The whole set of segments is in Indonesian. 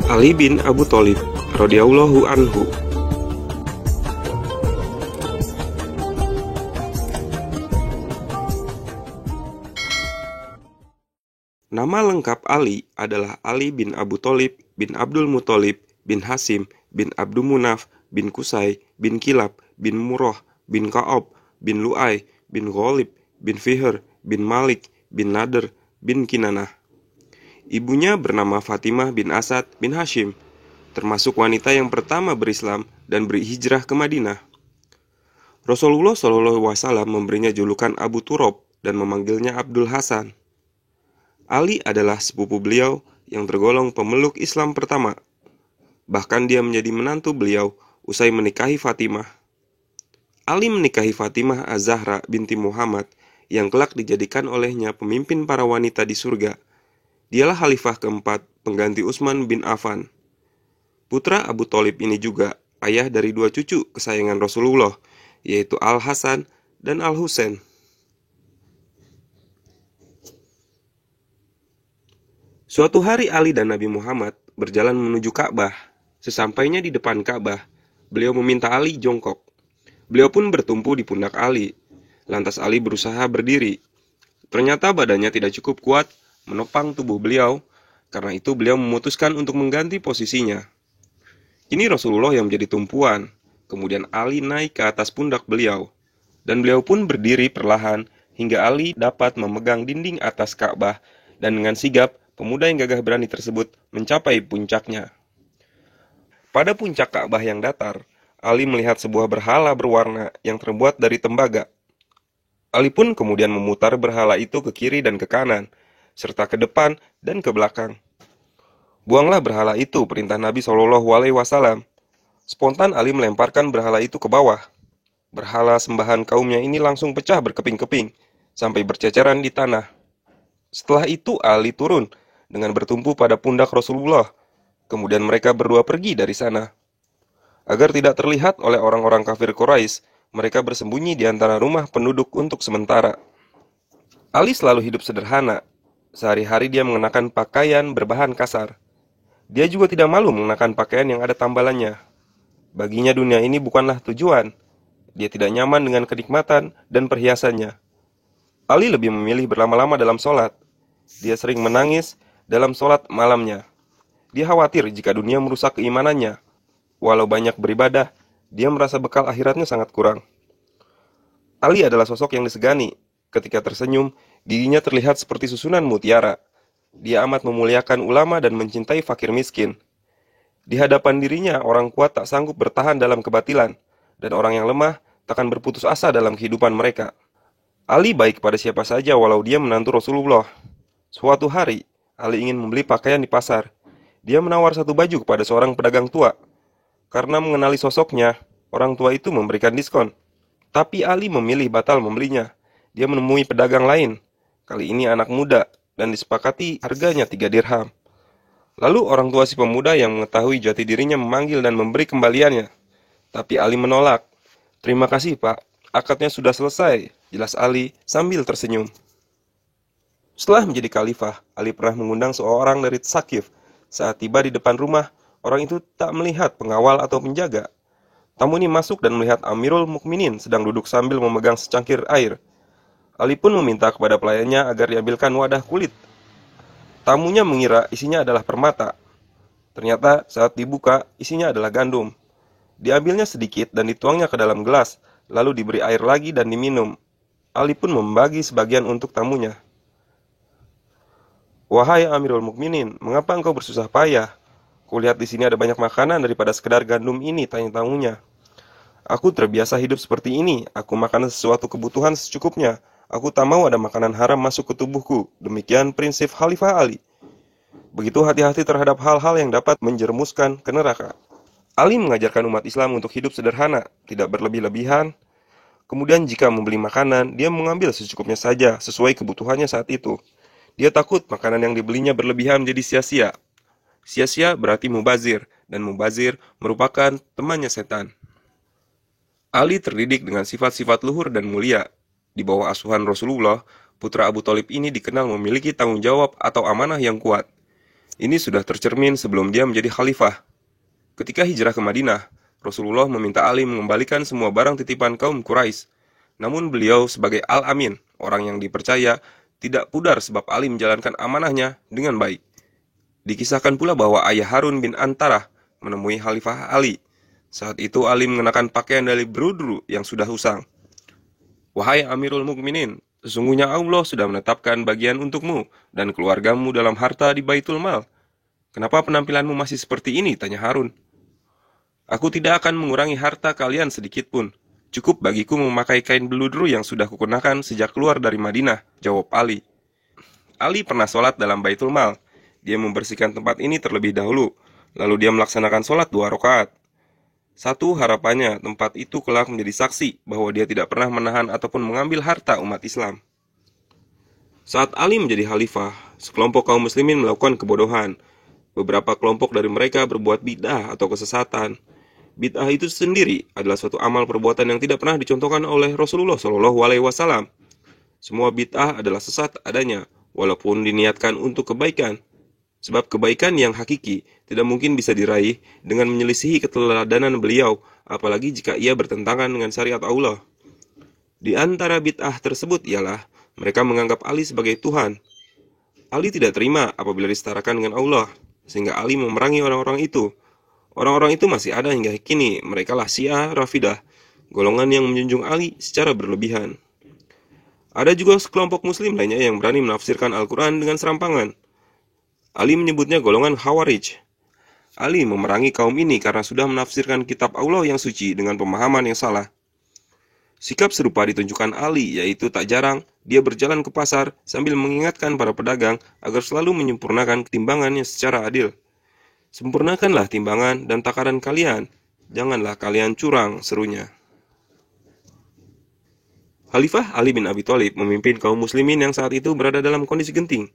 Ali bin Abu Thalib radhiyallahu anhu. Nama lengkap Ali adalah Ali bin Abu Thalib bin Abdul Muthalib bin Hasim bin Abdul Munaf bin Qusay bin Kilab bin Murrah bin Ka'ab bin Lu'ay bin Ghalib bin Fihr bin Malik bin Nadr bin Kinanah. Ibunya bernama Fatimah bin Asad bin Hashim, termasuk wanita yang pertama berislam dan berhijrah ke Madinah. Rasulullah SAW memberinya julukan Abu Turab dan memanggilnya Abdul Hasan. Ali adalah sepupu beliau yang tergolong pemeluk Islam pertama. Bahkan dia menjadi menantu beliau usai menikahi Fatimah. Ali menikahi Fatimah Az-Zahra binti Muhammad yang kelak dijadikan olehnya pemimpin para wanita di surga. Dialah khalifah keempat pengganti Utsman bin Affan. Putra Abu Thalib ini juga ayah dari dua cucu kesayangan Rasulullah, yaitu Al-Hasan dan Al-Husain. Suatu hari Ali dan Nabi Muhammad berjalan menuju Ka'bah. Sesampainya di depan Ka'bah, beliau meminta Ali jongkok. Beliau pun bertumpu di pundak Ali. Lantas Ali berusaha berdiri. Ternyata badannya tidak cukup kuat menopang tubuh beliau. Karena itu beliau memutuskan untuk mengganti posisinya. Kini Rasulullah yang menjadi tumpuan. Kemudian Ali naik ke atas pundak beliau. Dan beliau pun berdiri perlahan hingga Ali dapat memegang dinding atas Ka'bah. Dan dengan sigap, pemuda yang gagah berani tersebut mencapai puncaknya. Pada puncak Ka'bah yang datar, Ali melihat sebuah berhala berwarna yang terbuat dari tembaga. Ali pun kemudian memutar berhala itu ke kiri dan ke kanan, serta ke depan dan ke belakang. Buanglah berhala itu, perintah Nabi SAW. Spontan Ali melemparkan berhala itu ke bawah. Berhala sembahan kaumnya ini langsung pecah berkeping-keping, sampai berceceran di tanah. Setelah itu Ali turun dengan bertumpu pada pundak Rasulullah. Kemudian mereka berdua pergi dari sana. Agar tidak terlihat oleh orang-orang kafir Quraisy, mereka bersembunyi di antara rumah penduduk untuk sementara. Ali selalu hidup sederhana. Sehari-hari dia mengenakan pakaian berbahan kasar. Dia juga tidak malu mengenakan pakaian yang ada tambalannya. Baginya dunia ini bukanlah tujuan. Dia tidak nyaman dengan kenikmatan dan perhiasannya. Ali lebih memilih berlama-lama dalam sholat. Dia sering menangis dalam sholat malamnya. Dia khawatir jika dunia merusak keimanannya. Walau banyak beribadah, dia merasa bekal akhiratnya sangat kurang. Ali adalah sosok yang disegani. Ketika tersenyum, giginya terlihat seperti susunan mutiara. Dia amat memuliakan ulama dan mencintai fakir miskin. Di hadapan dirinya, orang kuat tak sanggup bertahan dalam kebatilan, dan orang yang lemah takkan berputus asa dalam kehidupan mereka. Ali baik pada siapa saja walau dia menantu Rasulullah. Suatu hari, Ali ingin membeli pakaian di pasar. Dia menawar satu baju kepada seorang pedagang tua. Karena mengenali sosoknya, orang tua itu memberikan diskon. Tapi Ali memilih batal membelinya. Dia menemui pedagang lain. Kali ini anak muda, dan disepakati harganya 3 dirham. Lalu orang tua si pemuda yang mengetahui jati dirinya memanggil dan memberi kembaliannya. Tapi Ali menolak. "Terima kasih, Pak. Akadnya sudah selesai," jelas Ali sambil tersenyum. Setelah menjadi khalifah, Ali pernah mengundang seorang dari Tsaqif. Saat tiba di depan rumah, orang itu tak melihat pengawal atau penjaga. Tamu ini masuk dan melihat Amirul Mukminin sedang duduk sambil memegang secangkir air. Ali pun meminta kepada pelayannya agar diambilkan wadah kulit. Tamunya mengira isinya adalah permata. Ternyata saat dibuka, isinya adalah gandum. Diambilnya sedikit dan dituangnya ke dalam gelas, lalu diberi air lagi dan diminum. Ali pun membagi sebagian untuk tamunya. "Wahai Amirul Mukminin, mengapa engkau bersusah payah? Kulihat di sini ada banyak makanan daripada sekedar gandum ini," tanya tamunya. "Aku terbiasa hidup seperti ini. Aku makan sesuatu kebutuhan secukupnya. Aku tak mau ada makanan haram masuk ke tubuhku." Demikian prinsip Khalifah Ali. Begitu hati-hati terhadap hal-hal yang dapat menjerumuskan ke neraka. Ali mengajarkan umat Islam untuk hidup sederhana, tidak berlebih-lebihan. Kemudian jika membeli makanan, dia mengambil secukupnya saja sesuai kebutuhannya saat itu. Dia takut makanan yang dibelinya berlebihan menjadi sia-sia. Sia-sia berarti mubazir, dan mubazir merupakan temannya setan. Ali terdidik dengan sifat-sifat luhur dan mulia. Di bawah asuhan Rasulullah, putra Abu Thalib ini dikenal memiliki tanggung jawab atau amanah yang kuat. Ini sudah tercermin sebelum dia menjadi khalifah. Ketika hijrah ke Madinah, Rasulullah meminta Ali mengembalikan semua barang titipan kaum Quraisy. Namun beliau sebagai Al-Amin, orang yang dipercaya, tidak pudar sebab Ali menjalankan amanahnya dengan baik. Dikisahkan pula bahwa ayah Harun bin Antarah menemui Khalifah Ali. Saat itu Ali mengenakan pakaian dari berudru yang sudah usang. Wahai Amirul Mukminin, sesungguhnya Allah sudah menetapkan bagian untukmu dan keluargamu dalam harta di Baitul Mal. Kenapa penampilanmu masih seperti ini? Tanya Harun. Aku tidak akan mengurangi harta kalian sedikit pun. Cukup bagiku memakai kain beludru yang sudah kukenakan sejak keluar dari Madinah, jawab Ali. Ali pernah sholat dalam Baitul Mal. Dia membersihkan tempat ini terlebih dahulu, lalu dia melaksanakan sholat 2 rakaat. Satu, harapannya tempat itu kelak menjadi saksi bahwa dia tidak pernah menahan ataupun mengambil harta umat Islam. Saat Ali menjadi khalifah, sekelompok kaum muslimin melakukan kebodohan. Beberapa kelompok dari mereka berbuat bid'ah atau kesesatan. Bid'ah itu sendiri adalah suatu amal perbuatan yang tidak pernah dicontohkan oleh Rasulullah SAW. Semua bid'ah adalah sesat adanya, walaupun diniatkan untuk kebaikan. Sebab kebaikan yang hakiki tidak mungkin bisa diraih dengan menyelisihi keteladanan beliau, apalagi jika ia bertentangan dengan syariat Allah. Di antara bid'ah tersebut ialah mereka menganggap Ali sebagai Tuhan. Ali tidak terima apabila disetarakan dengan Allah, sehingga Ali memerangi orang-orang itu. Orang-orang itu masih ada hingga kini, merekalah Syiah Rafidah, golongan yang menjunjung Ali secara berlebihan. Ada juga sekelompok muslim lainnya yang berani menafsirkan Al-Quran dengan serampangan. Ali menyebutnya golongan Khawarij. Ali memerangi kaum ini karena sudah menafsirkan kitab Allah yang suci dengan pemahaman yang salah. Sikap serupa ditunjukkan Ali, yaitu tak jarang dia berjalan ke pasar sambil mengingatkan para pedagang agar selalu menyempurnakan timbangannya secara adil. Sempurnakanlah timbangan dan takaran kalian, janganlah kalian curang, serunya. Khalifah Ali bin Abi Thalib memimpin kaum muslimin yang saat itu berada dalam kondisi genting.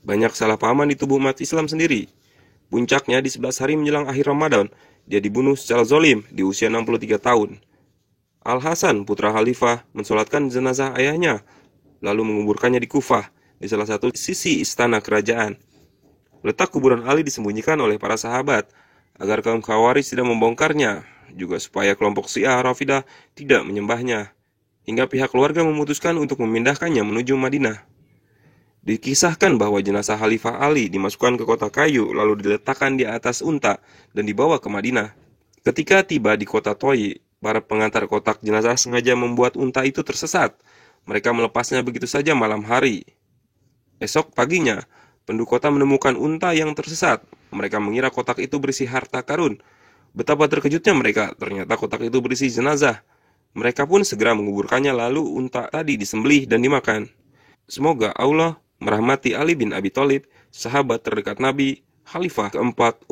Banyak salah pahaman di tubuh umat Islam sendiri. Puncaknya di 11 hari menjelang akhir Ramadan, dia dibunuh secara zalim di usia 63 tahun. Al-Hasan, putra Khalifah, mensolatkan jenazah ayahnya, lalu menguburkannya di Kufah, di salah satu sisi istana kerajaan. Letak kuburan Ali disembunyikan oleh para sahabat, agar kaum Khawarij tidak membongkarnya, juga supaya kelompok Syiah Rafidah tidak menyembahnya, hingga pihak keluarga memutuskan untuk memindahkannya menuju Madinah. Dikisahkan bahwa jenazah Khalifah Ali dimasukkan ke kota kayu, lalu diletakkan di atas unta, dan dibawa ke Madinah. Ketika tiba di kota Toi, para pengantar kotak jenazah sengaja membuat unta itu tersesat. Mereka melepasnya begitu saja malam hari. Esok paginya, penduduk kota menemukan unta yang tersesat. Mereka mengira kotak itu berisi harta karun. Betapa terkejutnya mereka, ternyata kotak itu berisi jenazah. Mereka pun segera menguburkannya, lalu unta tadi disembelih dan dimakan. Semoga Allah merahmati Ali bin Abi Thalib, sahabat terdekat Nabi, khalifah keempat